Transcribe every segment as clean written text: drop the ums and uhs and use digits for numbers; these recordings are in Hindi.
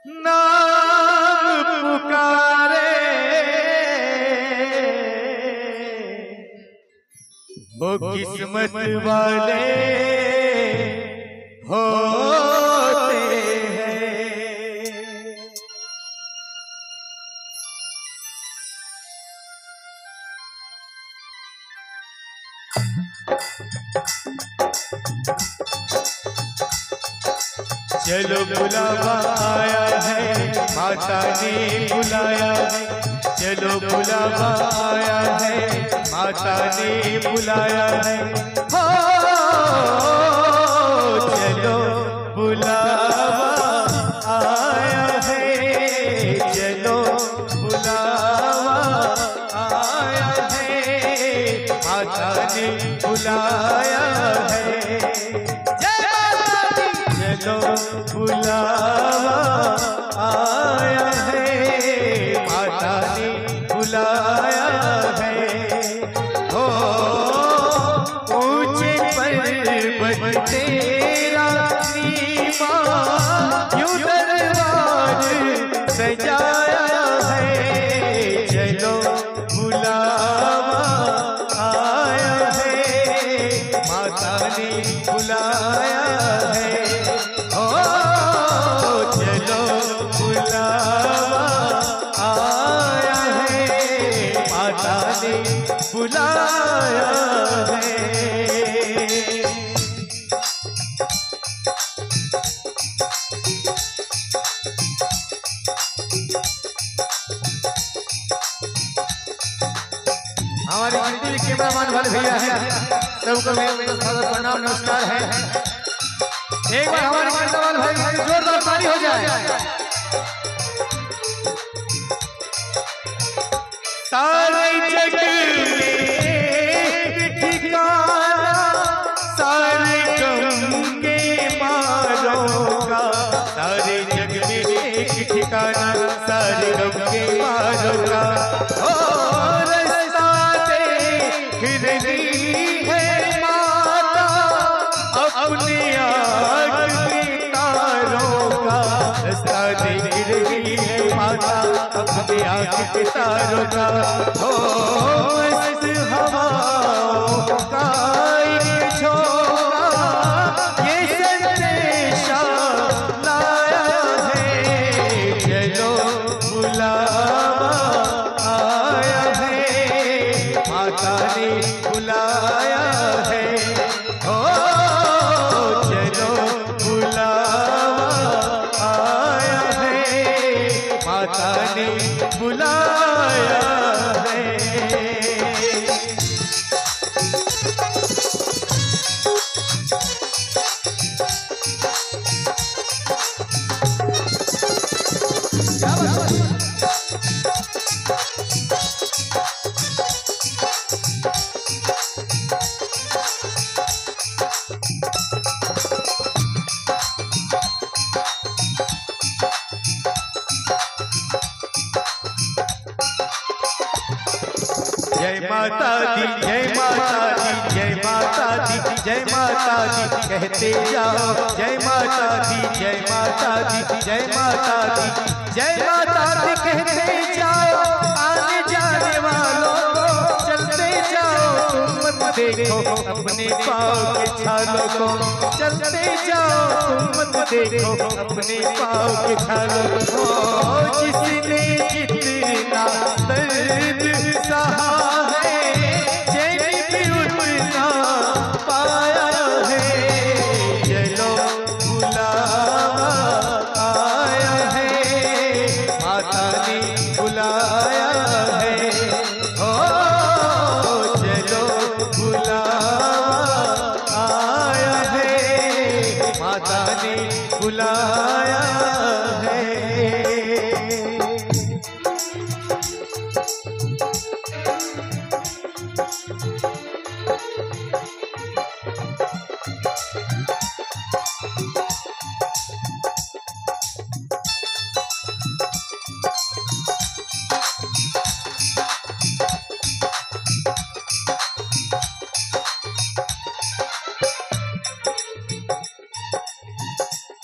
नाम पुकारे वो किस्मत वाले होते हैं। चलो बुलावा आया है, माता ने बुलाया है। चलो बुलावा आया है, माता ने बुलाया है। हो चलो बुलावा आया है, चलो बुलावा आया है, माता ने बुलाया है। चलो बुलावा आया है, माता ने बुलाया है। हो ऊंचे पर्वत तेरा नीमा यूं दरबार सजाया है। चलो बुलावा आया है, माता ने बुलाया है। चलो बुलावा आया है, माता ने बुलाया है। हमारे मंदिर के मेहमान वाले भैया हैं, सबको मेरा प्रणाम नमस्कार है। एक बार हमारे करनेवाल भाई जोरदार ताली हो जाए। सारे जग में ठिकाना सारे गम के मारों का। सारे जग में एक ठिकाना सारे गम के मारों का। रास्ता देख रही है माता अपने रास्ता देख रही है माता अपने आँख के तारों का। हो मस्त हवाओं का एक झोंका ये संदेशा लाया है। चलो बुलावा आया है, माता ने बुलाया है। हो चलो बुलावा आया है, माता ने बुलाया है। जय माता दी, जय माता दी, जय माता दी, जय माता दी कहते जाओ। जय माता दी, जय माता दी, जय माता दी, जय माता दी कहते जाओ। आने जाने वालों को चलते जाओ, तुम मत देखो अपने पाँव के छालों को। चलते जाओ तुम मत देखो अपने पाँव के छालों को। जिसने जितना दर्द सहा बुलाया है।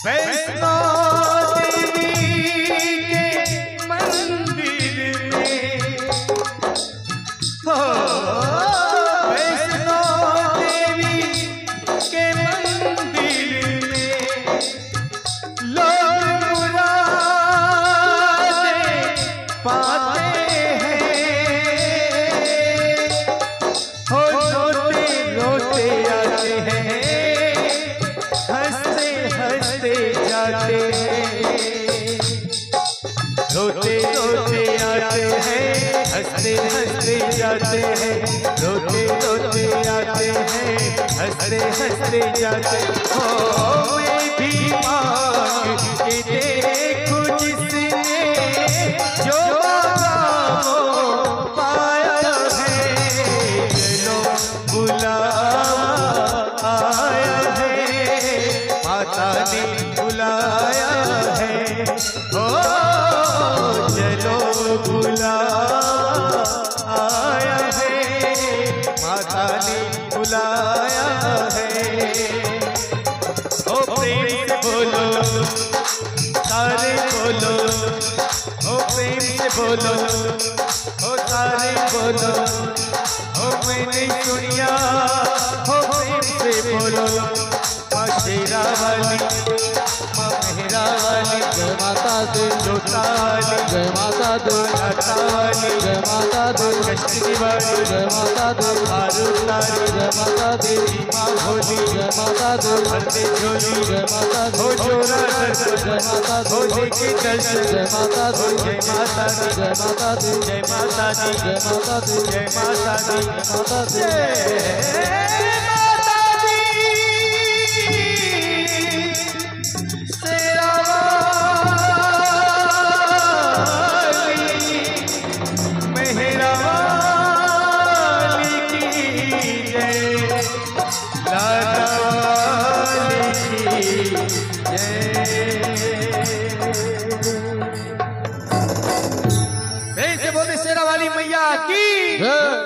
वैष्णो देवी आते हैं, हो रोते रोते आते हैं, हंसते हंसते जाते हैं, रोते रोते आते हैं, हंसते हंसते जाते हैं, रोते रोते आते हैं, हंसते हंसते जाते हो। मैं भी मांग के देखूं जिसने जो मांगा वो पाया है, चलो बुलावा आया है, माता ने बुलाया है, ओ चलो बुलावा आया है, माता ने बुलाया है। ओ प्रेम से बोलो सारे बोलो, ओ प्रेम से बोलो, ओ सारे बोलो, ओ मैंने सुनिया, ओ प्रेम से बोलो। माँ शेरा वाली, माँ मेहरा वाली, जय माता दी, जोता वाली, जय माता दी, माता वाली, जय माता दी, कश्मीरी वाली, जय माता दी, आरू तारी, जय माता दी, माँ भोली, जय माता दी, भरते झोली, जय माता दी, हो जोरा दर्शन, जय माता हो दी, देखे दर्शन, जय माता दी, जय माता दी, जय माता दी, जय माता दी, जय माता दी, जय माता दी, माता दी, जय माता दी। शेरा वाली, मेहरा वाली की जय, लाडा वाली की जय। फिर से बोले शेरा वाली मैया की जय।